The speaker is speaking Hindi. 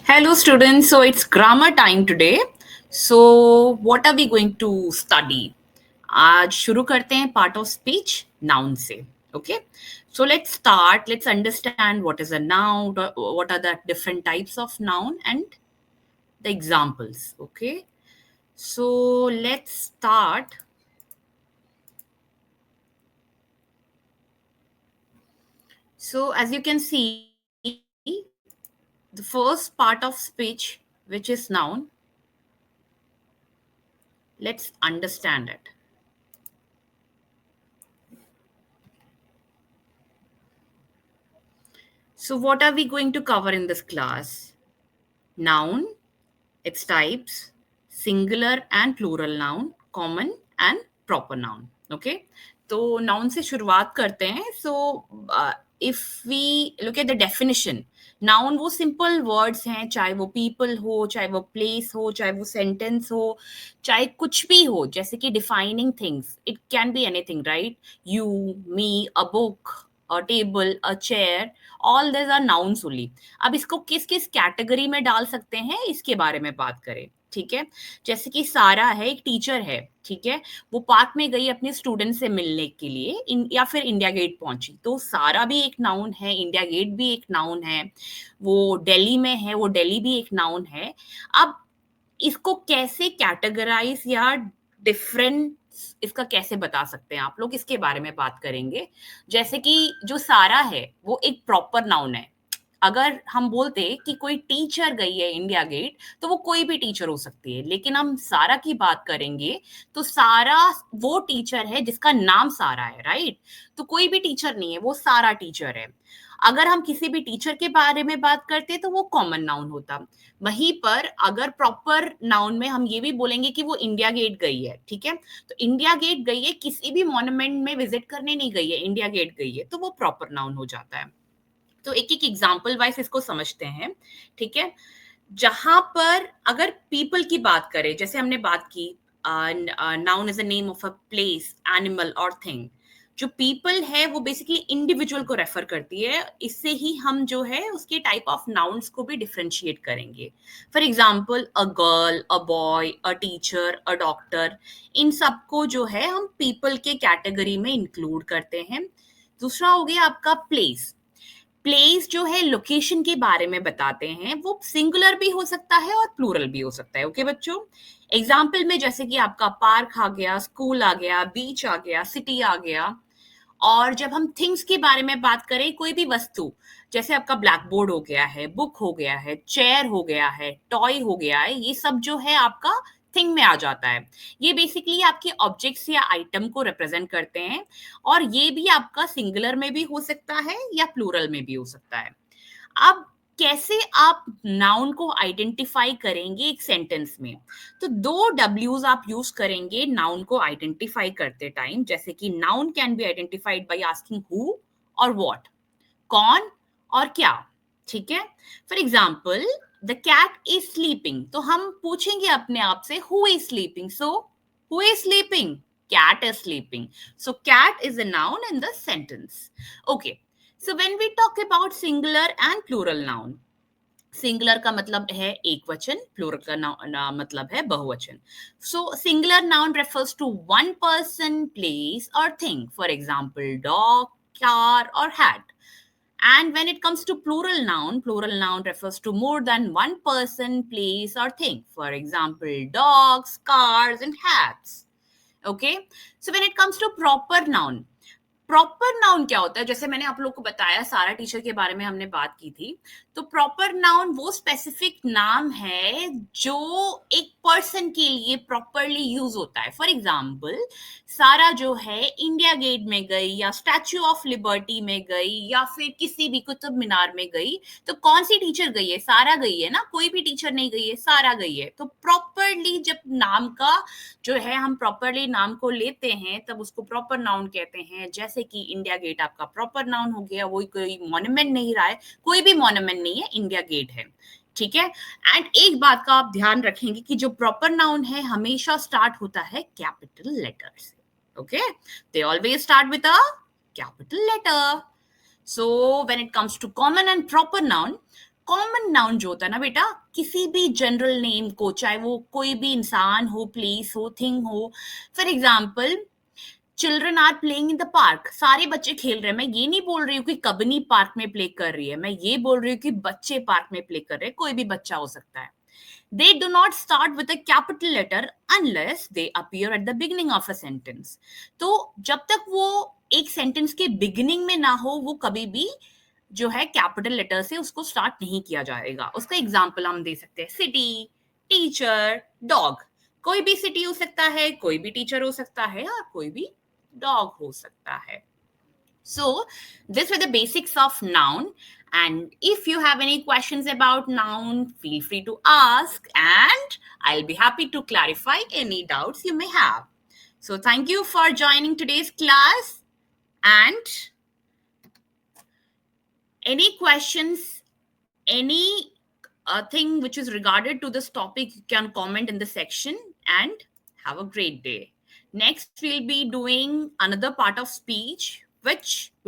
Hello students, so it's grammar time today. So what are we going to study? आज शुरू करते हैं part of speech noun से. Okay, so let's understand what is a noun, what are the different types of noun and the examples. Okay, so let's start. So as you can see, the first part of speech, which is noun, let's understand it. So what are we going to cover in this class? Noun, its types, singular and plural noun, common and proper noun. Okay, तो noun से शुरुआत करते हैं. So if we look at the definition, noun वो simple words हैं, चाहे वो people हो, चाहे वो place हो, चाहे वो sentence हो, चाहे कुछ भी हो, जैसे कि defining things. It can be anything, right? You, me, a book, a table, a chair, all these are nouns only. अब इसको किस किस कैटेगरी में डाल सकते हैं इसके बारे में बात करें. ठीक है, जैसे कि सारा है, एक टीचर है. ठीक है, वो पार्क में गई अपने स्टूडेंट से मिलने के लिए या फिर इंडिया गेट पहुंची, तो सारा भी एक नाउन है, इंडिया गेट भी एक नाउन है. वो दिल्ली में है, वो दिल्ली भी एक नाउन है. अब इसको कैसे कैटेगराइज या डिफरेंट इसका कैसे बता सकते हैं आप लोग, इसके बारे में बात करेंगे. जैसे कि जो सारा है वो एक प्रॉपर नाउन है. अगर हम बोलते कि कोई टीचर गई है इंडिया गेट, तो वो कोई भी टीचर हो सकती है, लेकिन हम सारा की बात करेंगे तो सारा वो टीचर है जिसका नाम सारा है, राइट? तो कोई भी टीचर नहीं है, वो सारा टीचर है. अगर हम किसी भी टीचर के बारे में बात करते तो वो कॉमन नाउन होता. वहीं पर अगर प्रॉपर नाउन में हम ये भी बोलेंगे कि वो इंडिया गेट गई है, ठीक है, तो इंडिया गेट गई है, किसी भी मॉन्यूमेंट में विजिट करने नहीं गई है, इंडिया गेट गई है, तो वो प्रॉपर नाउन हो जाता है. तो एक एक एग्जाम्पल वाइज इसको समझते हैं. ठीक है, जहां पर अगर पीपल की बात करें, जैसे हमने बात की, noun is a name of a place, animal और थिंग. जो पीपल है वो बेसिकली इंडिविजुअल को रेफर करती है. इससे ही हम जो है उसके टाइप ऑफ नाउन्स को भी डिफ्रेंशिएट करेंगे. For example, a girl, a boy, a teacher, a doctor, इन सबको जो है हम पीपल के कैटेगरी में इंक्लूड करते हैं. दूसरा हो गया आपका प्लेस. प्लेस जो है लोकेशन के बारे में बताते हैं, वो सिंगुलर भी हो सकता है और प्लूरल भी हो सकता है. ओके बच्चों, एग्जाम्पल में जैसे कि आपका पार्क आ गया, स्कूल आ गया, बीच आ गया, सिटी आ गया. और जब हम थिंग्स के बारे में बात करें, कोई भी वस्तु, जैसे आपका ब्लैक बोर्ड हो गया है, बुक हो गया है, चेयर हो गया है, टॉय हो गया है, ये सब जो है आपका थिंग में आ जाता है. ये बेसिकली आपके ऑब्जेक्ट्स या आइटम को रिप्रेजेंट करते हैं. और ये भी आपका सिंगुलर में भी हो सकता है या प्लूरल में भी हो सकता है. अब कैसे आप नाउन को आइडेंटिफाई करेंगे एक सेंटेंस में? तो दो डब्ल्यूज आप यूज करेंगे नाउन को आइडेंटिफाई करते टाइम. जैसे कि noun can be identified by asking who और व्हाट, कौन और क्या. ठीक है, for example, the cat is sleeping, तो हम पूछेंगे अपने आप से who is sleeping. So who is sleeping? cat is sleeping. So cat is a noun in the sentence. Okay, so when we talk about singular and plural noun, singular का मतलब है एक वचन, प्लूरल का मतलब है बहुवचन. So singular noun refers to one person, place और thing. For example, dog, car और hat. And when it comes to plural noun refers to more than one person, place, or thing. For example, dogs, cars, and hats. Okay. So when it comes to proper noun क्या होता है? जैसे मैंने आप लोग को बताया, सारा टीचर के बारे में हमने बात की थी. तो प्रॉपर नाउन वो स्पेसिफिक नाम है जो एक पर्सन के लिए प्रॉपरली यूज होता है. फॉर एग्जाम्पल, सारा जो है इंडिया गेट में गई या स्टैच्यू ऑफ लिबर्टी में गई या फिर किसी भी कुतुब मीनार में गई, तो कौन सी टीचर गई है? सारा गई है ना, कोई भी टीचर नहीं गई है, सारा गई है. तो प्रॉपरली जब नाम का जो है हम प्रॉपरली नाम को लेते हैं, तब उसको प्रॉपर नाउन कहते हैं. जैसे कि इंडिया गेट आपका प्रॉपर नाउन हो गया, वो कोई मॉन्यूमेंट नहीं रहा है, कोई भी मॉन्यूमेंट नहीं है, इंडिया गेट है. ठीक है, एंड एक बात का आप ध्यान रखेंगे कि जो प्रॉपर नाउन है हमेशा स्टार्ट होता है कैपिटल लेटर से. Okay, they always start with a capital letter. So when it comes to common and proper noun, common noun जो होता है ना बेटा, किसी भी जनरल नेम को, चाहे वो कोई भी इंसान हो, प्लेस हो, थिंग हो. For example, children are playing in the park. सारे बच्चे खेल रहे हैं. मैं ये नहीं बोल रही हूँ कि कबनी पार्क में प्ले कर रही है, मैं ये बोल रही हूँ कि बच्चे पार्क में प्ले कर रहे हैं. कोई भी बच्चा हो सकता है. They do not start with a capital letter unless they appear at the beginning of a sentence. तो जब तक वो एक सेंटेंस के बिगिनिंग में ना हो, वो कभी भी जो है कैपिटल लेटर से उसको स्टार्ट नहीं किया जाएगा. उसका एग्जाम्पल हम दे सकते हैं, सिटी, टीचर, डॉग. कोई भी सिटी हो सकता है, कोई भी टीचर हो सकता है, और कोई भी डॉग हो सकता है. So, these were the basics of noun. And if you have any questions about noun, feel free to ask, and I'll be happy to clarify any doubts you may have. So, thank you for joining today's class. And any questions, any thing which is regarded to this topic, you can comment in the section. And have a great day. Next, we'll be doing another part of speech, which